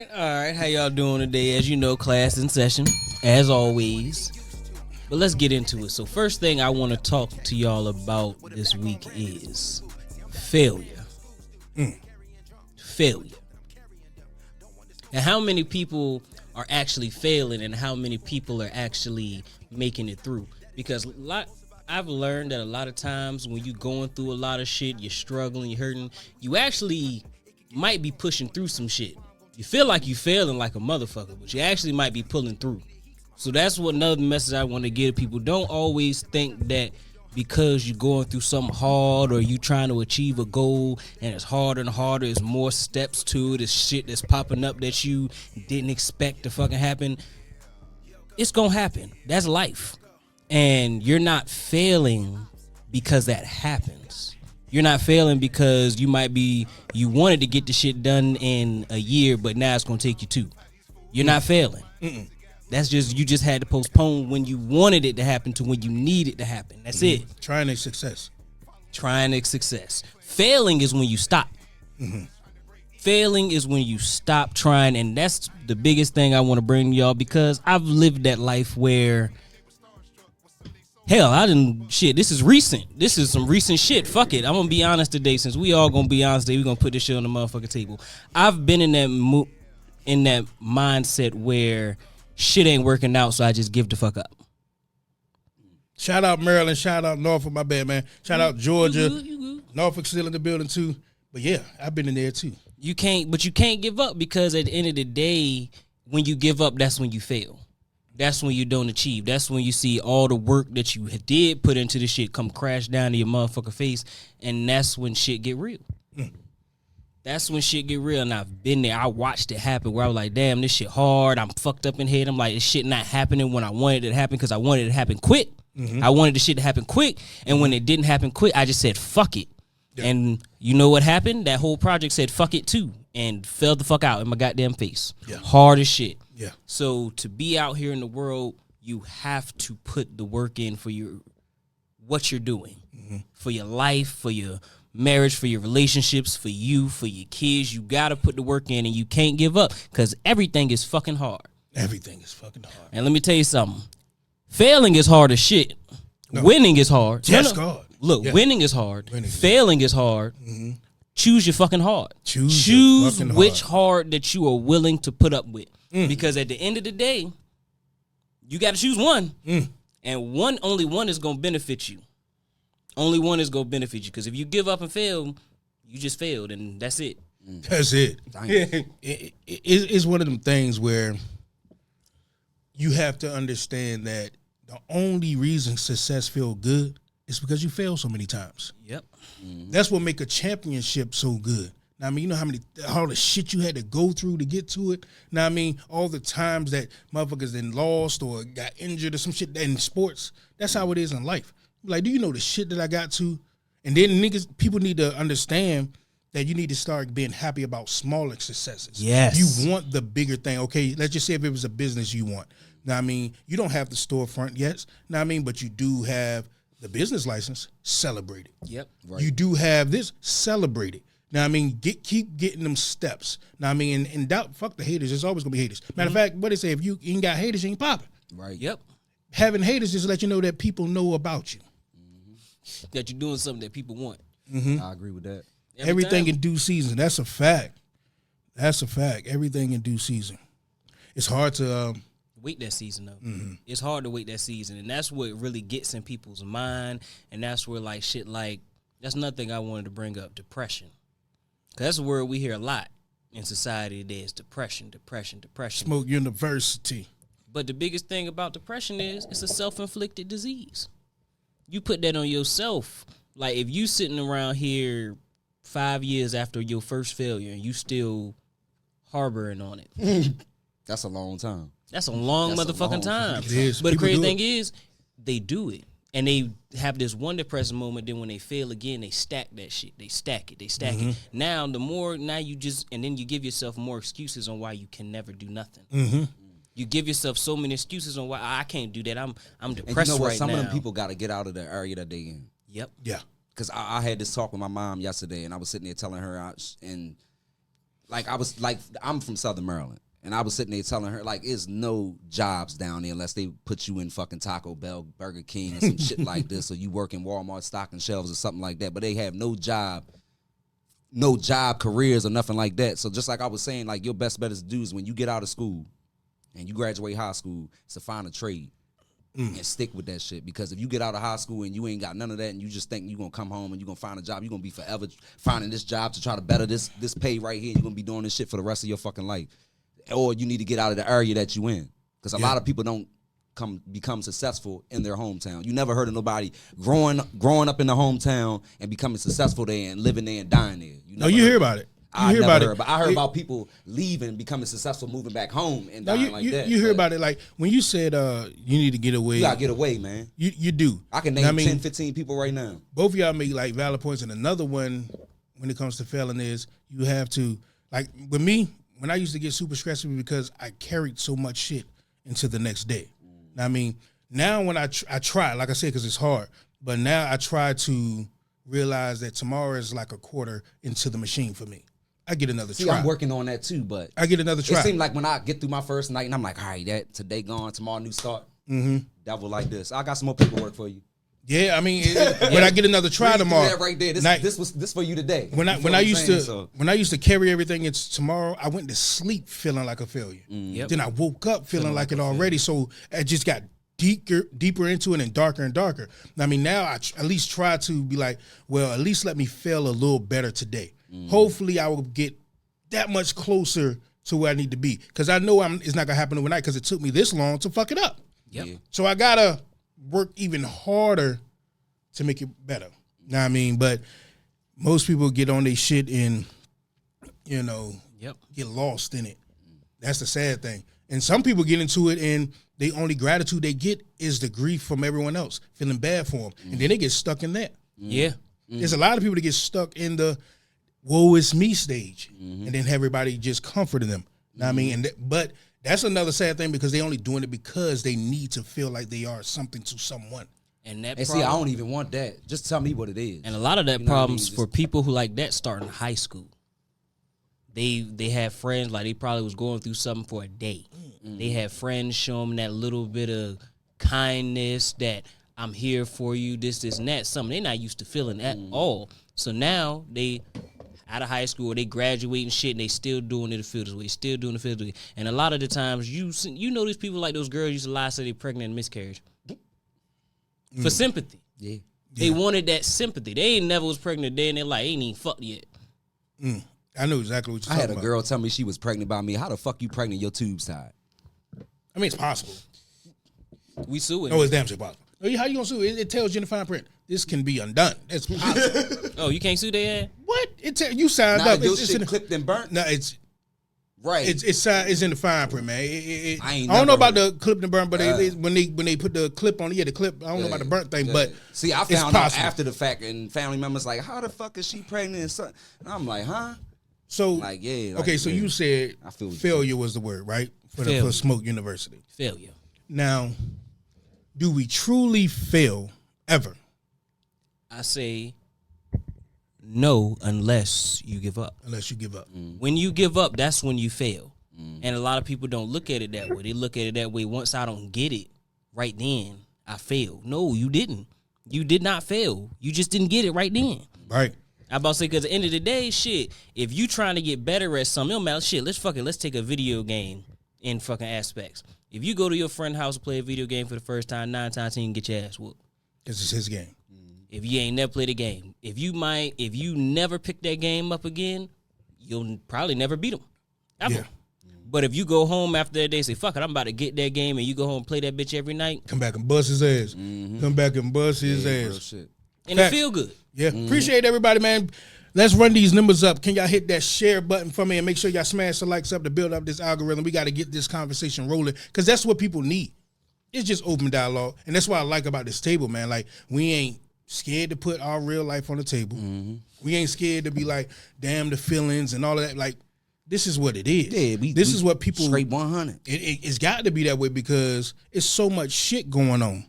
All right, how y'all doing today? As you know, class in session, as always. But let's get into it. So, first thing I want to talk to y'all about this week is failure. Failure. And how many people are actually failing and how many people are actually making it through. Because I've learned that a lot of times when you're going through a lot of shit, you're struggling, you're hurting, you actually might be pushing through some shit. You feel like you failing like a motherfucker, but you actually might be pulling through. So that's what another message I want to give to people. Don't always think that because you're going through something hard or you trying to achieve a goal and it's harder and harder, there's more steps to it, it's shit that's popping up that you didn't expect to fucking happen. It's gonna happen. That's life. And you're not failing because that happens. You're not failing because you wanted to get the shit done in a year, but now it's gonna take you 2. You're not failing. That's just, you just had to postpone when you wanted it to happen to when you need it to happen. That's it. Trying to success. Trying to success. Failing is when you stop. Failing is when you stop trying, and that's the biggest thing I want to bring to y'all, because I've lived that life where, hell, this is recent. This is some recent shit. Fuck it. I'm going to be honest today. Since we all going to be honest today, we're going to put this shit on the motherfucking table. I've been in that mindset where shit ain't working out, so I just give the fuck up. Shout out Maryland. Shout out Norfolk. My bad, man. Shout out Georgia. You good. Norfolk still in the building, too. But, yeah, I've been in there, too. You can't give up, because at the end of the day, when you give up, that's when you fail. That's when you don't achieve. That's when you see all the work that you did put into the shit come crash down to your motherfucking face, and that's when shit get real. That's when shit get real, and I've been there. I watched it happen where I was like, damn, this shit hard. I'm fucked up in head. I'm like, this shit not happening when I wanted it to happen, because I wanted it to happen quick. I wanted the shit to happen quick, and when it didn't happen quick, I just said, fuck it. Yeah. And you know what happened? That whole project said, fuck it too, and fell the fuck out in my goddamn face. Yeah. Hard as shit. Yeah. So to be out here in the world, you have to put the work in for what you're doing, for your life, for your marriage, for your relationships, for you, for your kids. You got to put the work in, and you can't give up, because everything is fucking hard. Everything is fucking hard. And let me tell you something. Failing is hard as shit. No. Winning is hard. Yes, God. Look, winning is hard. Failing is hard. Choose your fucking hard. Choose which hard that you are willing to put up with. Because at the end of the day, you got to choose one. And only one is going to benefit you. Only one is going to benefit you. Because if you give up and fail, you just failed, and that's it. That's it. It's one of them things where you have to understand that the only reason success feel good is because you fail so many times. Yep. That's what make a championship so good. Now, I mean, you know all the shit you had to go through to get to it. Now, I mean, all the times that motherfuckers then lost or got injured or some shit in sports. That's how it is in life. Like, do you know the shit that I got to? And then people need to understand that you need to start being happy about smaller successes. Yes. You want the bigger thing. Okay, let's just say if it was a business you want. Now, I mean, you don't have the storefront yet. Now, I mean, but you do have the business license. Celebrate it. Yep. Right. You do have this. Celebrate it. Now, I mean, keep getting them steps. Now, I mean, and doubt, fuck the haters. There's always going to be haters. Matter of fact, what they say, if you ain't got haters, you ain't popping. Right. Yep. Having haters just let you know that people know about you. That you're doing something that people want. I agree with that. Everything in due season. That's a fact. That's a fact. Everything in due season. It's hard to wait that season though. It's hard to wait that season, and that's what really gets in people's mind. And that's where like shit like that's another thing I wanted to bring up: depression. 'Cause that's a word we hear a lot in society today. Is depression. Smoke University. But the biggest thing about depression is it's a self-inflicted disease. You put that on yourself. Like if you sitting around here 5 years after your first failure and you still harboring on it. That's a long time. That's a long motherfucking time. It is. But the crazy thing is, they do it. And they have this one depressing moment, then when they fail again, they stack that shit. They stack it. Now, and then you give yourself more excuses on why you can never do nothing. You give yourself so many excuses on why I can't do that. I'm depressed and you know what? right Some now. of them people got to get out of the area that they in. Yep. Yeah. Because I had this talk with my mom yesterday, and I was sitting there telling her, and like I'm from Southern Maryland. And I was sitting there telling her, like, there's no jobs down there unless they put you in fucking Taco Bell, Burger King, and some shit like this, or you work in Walmart stocking shelves or something like that. But they have no job careers or nothing like that. So just like I was saying, like, your best bet is to do is when you get out of school and you graduate high school, is to find a trade and stick with that shit. Because if you get out of high school and you ain't got none of that and you just think you're going to come home and you're going to find a job, you're going to be forever finding this job to try to better this pay right here. You're going to be doing this shit for the rest of your fucking life. Or you need to get out of the area that you in. Because a lot of people don't become successful in their hometown. You never heard of nobody growing up in the hometown and becoming successful there and living there and dying there. You hear about it. I heard about people leaving, becoming successful, moving back home and dying like that. You hear about it. Like when you said you need to get away. You gotta get away, man. You do. I can name 10, 15 people right now. Both of y'all make like valid points. And another one when it comes to failing is you have to, like with me, when I used to get super stressful because I carried so much shit into the next day. I mean, now when I try, like I said, because it's hard, but now I try to realize that tomorrow is like a quarter into the machine for me. I get another try. I'm working on that too, but I get another try. It seems like when I get through my first night and I'm like, all right, that today gone, tomorrow new start. Devil like this. I got some more paperwork for you. Yeah, I mean, when I get another try tomorrow, that right there. This for you today. When I used to carry everything into tomorrow, I went to sleep feeling like a failure. Then I woke up feeling like it already. So I just got deeper into it and darker. I mean, now I at least try to be like, well, at least let me fail a little better today. Hopefully, I will get that much closer to where I need to be because I know it's not gonna happen overnight because it took me this long to fuck it up. Yep. Yeah. So I gotta work even harder to make it better. Know what I mean? But most people get on their shit and, get lost in it. That's the sad thing. And some people get into it and the only gratitude they get is the grief from everyone else, feeling bad for them. And then they get stuck in that. Yeah. There's a lot of people that get stuck in the woe is me stage and then everybody just comforting them. Know what I mean? But that's another sad thing because they only doing it because they need to feel like they are something to someone. And that see, I don't even want that. Just tell me what it is. And a lot of that problems for people who like that start in high school. They have friends, like they probably was going through something for a day. They have friends show them that little bit of kindness that I'm here for you, this, and that. Something they're not used to feeling at all. So now they out of high school, they graduate and shit, and they still doing it the field way, still doing the field way. And a lot of the times, you know these people like those girls used to lie, say they pregnant and miscarriage. For sympathy. Yeah. They wanted that sympathy. They ain't never was pregnant then. They're like, ain't even fucked yet. I know exactly what you're talking about. I had a girl tell me she was pregnant by me. How the fuck you pregnant? Your tube's tied. I mean, it's possible. We sue it. No, it's damn sure possible. How you gonna sue? It tells you in the fine print. This can be undone. It's possible. Oh, you can't sue their ass? What? You signed Nah, up. your It's shit in the, clipped and burnt? no, it's Right. It's in the fine print, man. I don't know about the clip and burn, but when they put the clip on, the clip. I don't know about the burnt thing, but see, I it's found out possible. after the fact, and family members like, how the fuck is she pregnant? And I'm like, huh? So Like, yeah. Like, okay, so yeah. you said I feel what you're failure was the word, right? For Smoke University. Failure. Now, do we truly fail ever? I say no unless you give up. Unless you give up. When you give up, that's when you fail. And a lot of people don't look at it that way. They look at it that way, once I don't get it, right then, I failed. No, you didn't. You did not fail. You just didn't get it right then. Right. I about to say, because at the end of the day, shit, if you trying to get better at something, it don't matter, shit, let's take a video game in fucking aspects. If you go to your friend's house and play a video game for the first time, 9 times 10 you can get your ass whooped. This is his game. If you ain't never played a game. If you never pick that game up again, you'll probably never beat them. Ever. Yeah. But if you go home after that day, say, fuck it, I'm about to get that game, and you go home and play that bitch every night, Come back and bust his ass. Come back and bust his Real ass. shit. and Facts. it feel good. Yeah. Appreciate everybody, man. Let's run these numbers up. Can y'all hit that share button for me and make sure y'all smash the likes up to build up this algorithm? We got to get this conversation rolling because that's what people need. It's just open dialogue. And that's what I like about this table, man. Like, we ain't scared to put our real life on the table. We ain't scared to be like, damn the feelings and all of that. Like, this is what it is. Yeah, this is what people straight 100. It's got to be that way because it's so much shit going on.